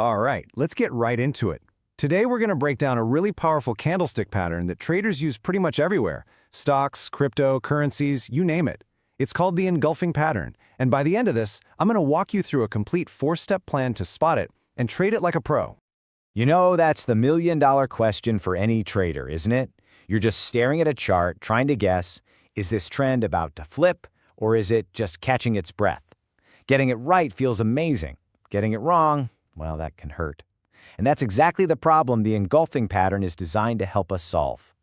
All right, let's get right into it. Today we're going to break down a really powerful candlestick pattern that traders use pretty much everywhere. Stocks, crypto, currencies, you name it. It's called the engulfing pattern, and by the end of this, I'm going to walk you through a complete four-step plan to spot it and trade it like a pro. You know, that's the million-dollar question for any trader, isn't it? You're just staring at a chart, trying to guess, is this trend about to flip, or is it just catching its breath? Getting it right feels amazing. Getting it wrong, well, that can hurt. And that's exactly the problem the engulfing pattern is designed to help us solve.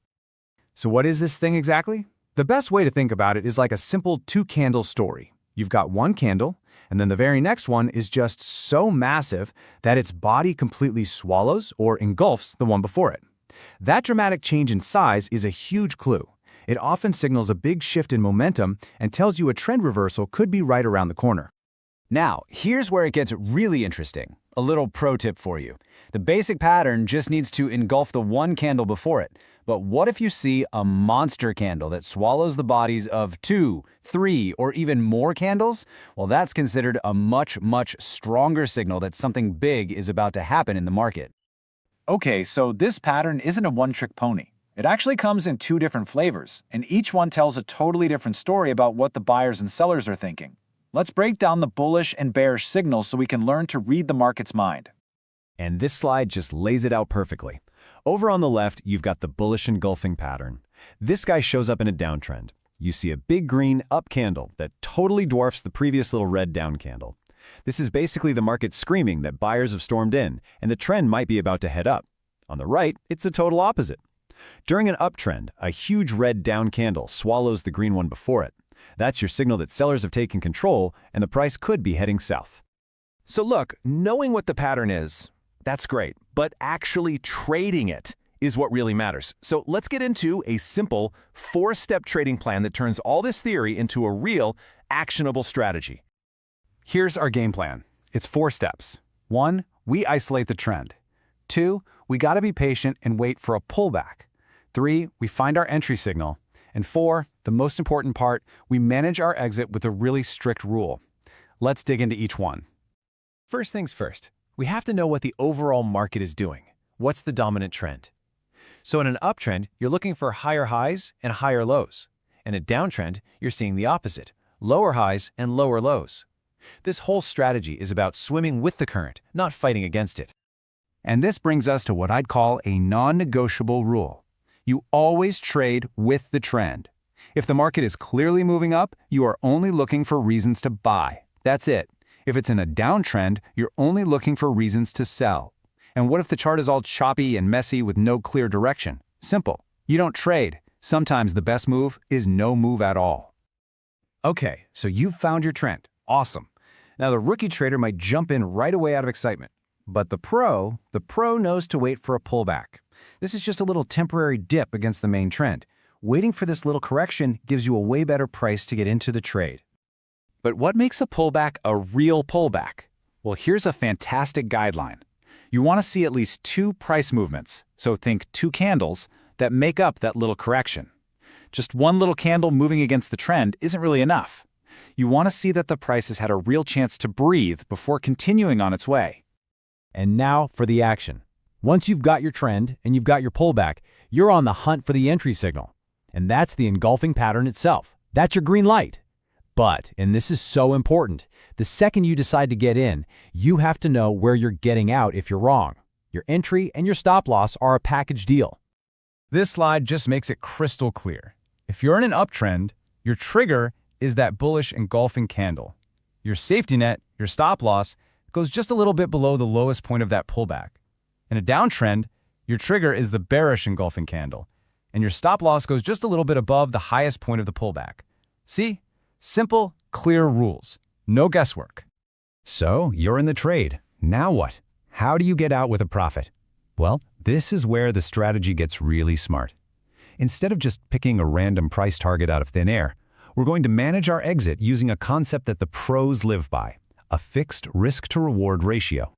So what is this thing exactly? The best way to think about it is like a simple two-candle story. You've got one candle, and then the very next one is just so massive that its body completely swallows or engulfs the one before it. That dramatic change in size is a huge clue. It often signals a big shift in momentum and tells you a trend reversal could be right around the corner. Now, here's where it gets really interesting. A little pro tip for you. The basic pattern just needs to engulf the one candle before it. But what if you see a monster candle that swallows the bodies of 2, 3, or even more candles? Well, that's considered a much, much stronger signal that something big is about to happen in the market. Okay, so this pattern isn't a one-trick pony. It actually comes in two different flavors, and each one tells a totally different story about what the buyers and sellers are thinking. Let's break down the bullish and bearish signals so we can learn to read the market's mind. And this slide just lays it out perfectly. Over on the left, you've got the bullish engulfing pattern. This guy shows up in a downtrend. You see a big green up candle that totally dwarfs the previous little red down candle. This is basically the market screaming that buyers have stormed in, and the trend might be about to head up. On the right, it's the total opposite. During an uptrend, a huge red down candle swallows the green one before it. That's your signal that sellers have taken control and the price could be heading south. So look, knowing what the pattern is, that's great, but actually trading it is what really matters. So let's get into a simple four-step trading plan that turns all this theory into a real, actionable strategy. Here's our game plan. It's 4 steps. 1, we isolate the trend. 2, we gotta be patient and wait for a pullback. 3, we find our entry signal. And 4, the most important part, we manage our exit with a really strict rule. Let's dig into each one. First things first, we have to know what the overall market is doing. What's the dominant trend? So in an uptrend, you're looking for higher highs and higher lows. In a downtrend, you're seeing the opposite, lower highs and lower lows. This whole strategy is about swimming with the current, not fighting against it. And this brings us to what I'd call a non-negotiable rule. You always trade with the trend. If the market is clearly moving up, you are only looking for reasons to buy. That's it. If it's in a downtrend, you're only looking for reasons to sell. And what if the chart is all choppy and messy with no clear direction? Simple. You don't trade. Sometimes the best move is no move at all. Okay, so you've found your trend. Awesome. Now the rookie trader might jump in right away out of excitement. But the pro knows to wait for a pullback. This is just a little temporary dip against the main trend. Waiting for this little correction gives you a way better price to get into the trade. But what makes a pullback a real pullback? Well, here's a fantastic guideline. You want to see at least 2 price movements, so think 2 candles, that make up that little correction. Just one little candle moving against the trend isn't really enough. You want to see that the price has had a real chance to breathe before continuing on its way. And now for the action. Once you've got your trend and you've got your pullback, you're on the hunt for the entry signal. And that's the engulfing pattern itself. That's your green light. But, and this is so important, the second you decide to get in, you have to know where you're getting out if you're wrong. Your entry and your stop loss are a package deal. This slide just makes it crystal clear. If you're in an uptrend, your trigger is that bullish engulfing candle. Your safety net, your stop loss, goes just a little bit below the lowest point of that pullback. In a downtrend, your trigger is the bearish engulfing candle, and your stop loss goes just a little bit above the highest point of the pullback. See? Simple, clear rules. No guesswork. So, you're in the trade. Now what? How do you get out with a profit? Well, this is where the strategy gets really smart. Instead of just picking a random price target out of thin air, we're going to manage our exit using a concept that the pros live by, a fixed risk-to-reward ratio.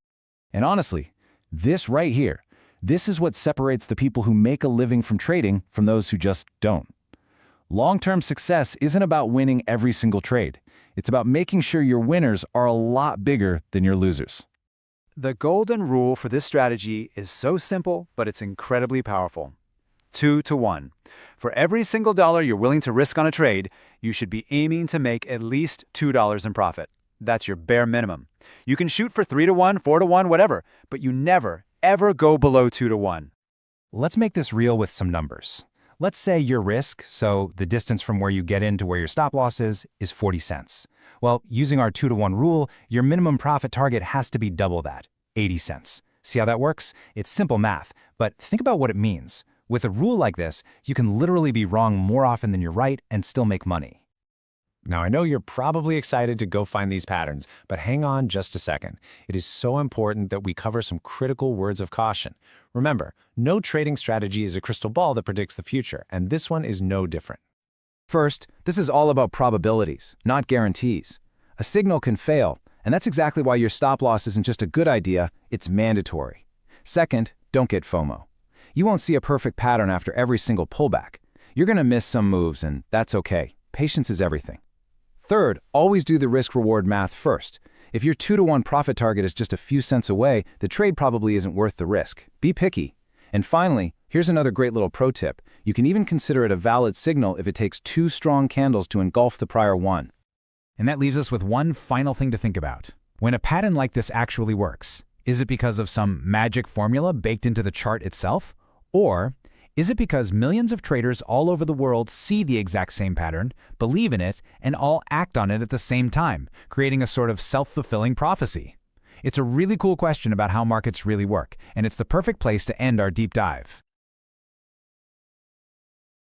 And honestly, this right here, this is what separates the people who make a living from trading from those who just don't. Long-term success isn't about winning every single trade. It's about making sure your winners are a lot bigger than your losers. The golden rule for this strategy is so simple, but it's incredibly powerful. 2 to 1. For every single dollar you're willing to risk on a trade, you should be aiming to make at least $2 in profit. That's your bare minimum. You can shoot for 3 to 1, 4 to 1, whatever, but you never, ever go below 2 to 1. Let's make this real with some numbers. Let's say your risk, so the distance from where you get in to where your stop loss is 40 cents. Well, using our 2 to 1 rule, your minimum profit target has to be double that, 80 cents. See how that works? It's simple math, but think about what it means. With a rule like this, you can literally be wrong more often than you're right and still make money. Now, I know you're probably excited to go find these patterns, but hang on just a second. It is so important that we cover some critical words of caution. Remember, no trading strategy is a crystal ball that predicts the future, and this one is no different. First, this is all about probabilities, not guarantees. A signal can fail, and that's exactly why your stop loss isn't just a good idea, it's mandatory. Second, don't get FOMO. You won't see a perfect pattern after every single pullback. You're going to miss some moves, and that's okay. Patience is everything. Third, always do the risk-reward math first. If your 2 to 1 profit target is just a few cents away, the trade probably isn't worth the risk. Be picky. And finally, here's another great little pro tip. You can even consider it a valid signal if it takes 2 strong candles to engulf the prior one. And that leaves us with one final thing to think about. When a pattern like this actually works, is it because of some magic formula baked into the chart itself? Or is it because millions of traders all over the world see the exact same pattern, believe in it, and all act on it at the same time, creating a sort of self-fulfilling prophecy? It's a really cool question about how markets really work, and it's the perfect place to end our deep dive.